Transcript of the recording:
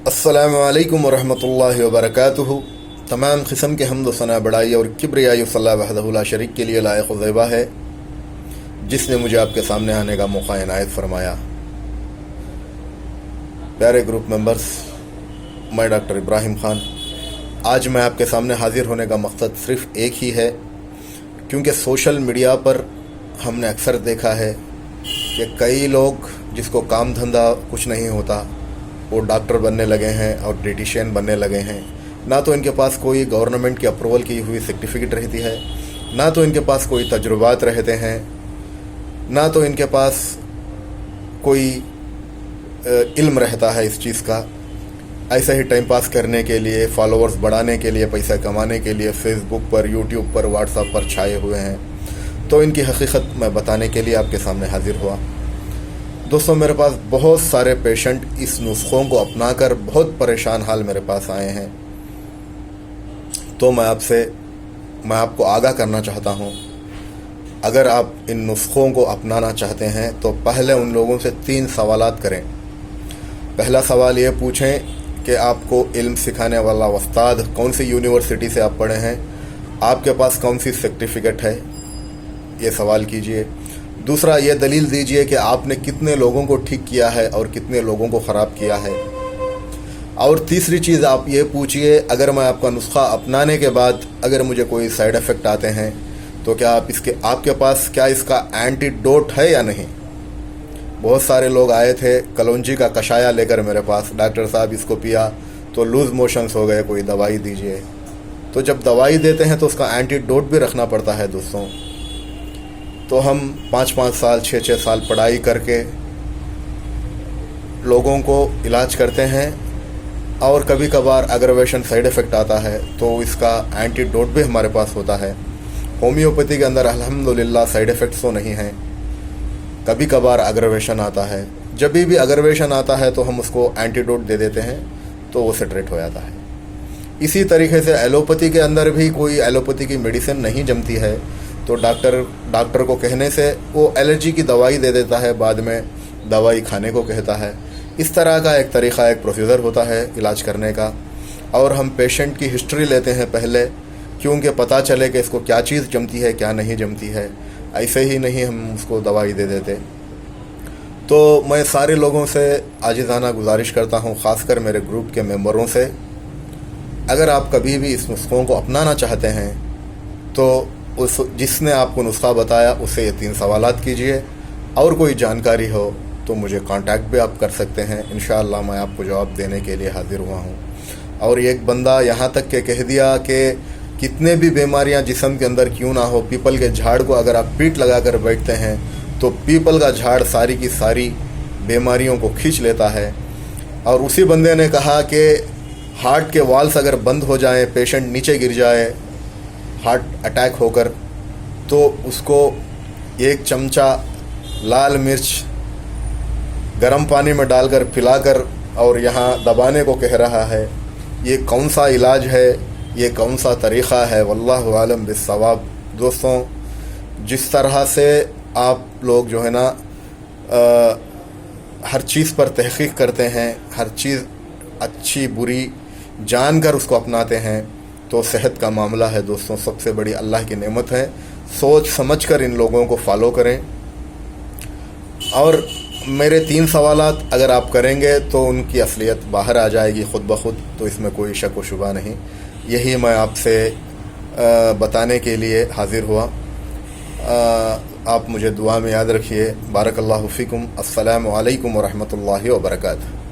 अस्सलामु अलैकुम वरहमतुल्लाहि वबरकातुहू। तमाम किस्म के हम्द सना बड़ाई और किब्रियाई सल्ला वहदहु ला शरीक के लिए लायक ज़ैबा है, जिसने मुझे आपके सामने आने का मौका इनायत फरमाया। प्यारे ग्रुप मेंबर्स, मैं डॉक्टर इब्राहिम ख़ान। आज मैं आपके सामने हाज़िर होने का मकसद सिर्फ़ एक ही है, क्योंकि सोशल मीडिया पर हमने अक्सर देखा है कि कई लोग जिसको काम धंधा कुछ नहीं होता वो डॉक्टर बनने लगे हैं और डाइटिशियन बनने लगे हैं। ना तो इनके पास कोई गवर्नमेंट की अप्रूवल की हुई सर्टिफिकेट रहती है, ना तो इनके पास कोई तजुर्बात रहते हैं, ना तो इनके पास कोई इल्म रहता है इस चीज़ का। ऐसे ही टाइम पास करने के लिए, फॉलोअर्स बढ़ाने के लिए, पैसा कमाने के लिए फेसबुक पर, यूट्यूब पर, व्हाट्सएप पर छाए हुए हैं। तो इनकी हकीकत मैं बताने के लिए आपके सामने हाजिर हुआ। दोस्तों, मेरे पास बहुत सारे पेशेंट इस नुस्खों को अपनाकर बहुत परेशान हाल मेरे पास आए हैं। तो मैं आपको आगाह करना चाहता हूँ, अगर आप इन नुस्खों को अपनाना चाहते हैं तो पहले उन लोगों से 3 सवालात करें। पहला सवाल ये पूछें कि आपको इल्म सिखाने वाला उस्ताद कौन सी यूनिवर्सिटी से आप पढ़े हैं, आपके पास कौन सी सर्टिफिकेट है, ये सवाल कीजिए। दूसरा, ये दलील दीजिए कि आपने कितने लोगों को ठीक किया है और कितने लोगों को ख़राब किया है। और तीसरी चीज़ आप ये पूछिए, अगर मैं आपका नुस्खा अपनाने के बाद अगर मुझे कोई साइड इफ़ेक्ट आते हैं तो क्या आपके पास क्या इसका एंटीडोट है या नहीं। बहुत सारे लोग आए थे कलौंजी का कषाया लेकर मेरे पास, डॉक्टर साहब इसको पिया तो लूज़ मोशंस हो गए, कोई दवाई दीजिए। तो जब दवाई देते हैं तो उसका एंटीडोट भी रखना पड़ता है दोस्तों। तो हम 5-5 साल 6-6 साल पढ़ाई करके लोगों को इलाज करते हैं, और कभी कभार अग्रवेशन साइड इफ़ेक्ट आता है तो इसका एंटीडोट भी हमारे पास होता है। होम्योपैथी के अंदर अल्हम्दुलिल्लाह साइड इफ़ेक्ट्स तो नहीं हैं, कभी कभार अग्रवेशन आता है। जब भी अग्रवेशन आता है तो हम उसको एंटीडोट दे देते हैं तो वो सेटरेट हो जाता है। इसी तरीके से एलोपैथी के अंदर भी कोई एलोपैथी की मेडिसिन नहीं जमती है तो डॉक्टर को कहने से वो एलर्जी की दवाई दे देता है, बाद में दवाई खाने को कहता है। इस तरह का एक तरीक़ा, एक प्रोसीजर होता है इलाज करने का। और हम पेशेंट की हिस्ट्री लेते हैं पहले, क्योंकि पता चले कि इसको क्या चीज़ जमती है, क्या नहीं जमती है। ऐसे ही नहीं हम उसको दवाई दे देते। तो मैं सारे लोगों से आजिज़ाना गुजारिश करता हूँ, ख़ासकर मेरे ग्रुप के मेंबरों से, अगर आप कभी भी इस नुस्खों को अपनाना चाहते हैं तो जिसने आपको नुस्खा बताया उससे ये 3 सवालात कीजिए। और कोई जानकारी हो तो मुझे कांटेक्ट भी आप कर सकते हैं, इंशाअल्लाह मैं आपको जवाब देने के लिए हाजिर हुआ हूँ। और एक बंदा यहाँ तक के कह दिया कि कितने भी बीमारियाँ जिस्म के अंदर क्यों ना हो, पीपल के झाड़ को अगर आप पीठ लगा कर बैठते हैं तो पीपल का झाड़ सारी की सारी बीमारियों को खींच लेता है। और उसी बंदे ने कहा कि हार्ट के वाल्स अगर बंद हो जाएँ, पेशेंट नीचे गिर जाए हार्ट अटैक होकर, तो उसको 1 चमचा लाल मिर्च गर्म पानी में डालकर पिलाकर और यहाँ दबाने को कह रहा है। ये कौन सा इलाज है, ये कौन सा तरीक़ा है, वल्लाहु आलम बिस्सवाब। दोस्तों, जिस तरह से आप लोग जो है ना हर चीज़ पर तहक़ीक़ करते हैं, हर चीज़ अच्छी बुरी जानकर उसको अपनाते हैं, तो सेहत का मामला है दोस्तों सबसे बड़ी अल्लाह की नेमत है। सोच समझ कर इन लोगों को फॉलो करें। और मेरे 3 सवालात अगर आप करेंगे तो उनकी असलियत बाहर आ जाएगी खुद ब खुद, तो इसमें कोई शक व शुबा नहीं। यही मैं आपसे बताने के लिए हाज़िर हुआ। आप मुझे दुआ में याद रखिए। बारकल्लाहु फ़ीकुम। अस्सलामु अलैकुम व रहमतुल्लाहि व बरकातुहू।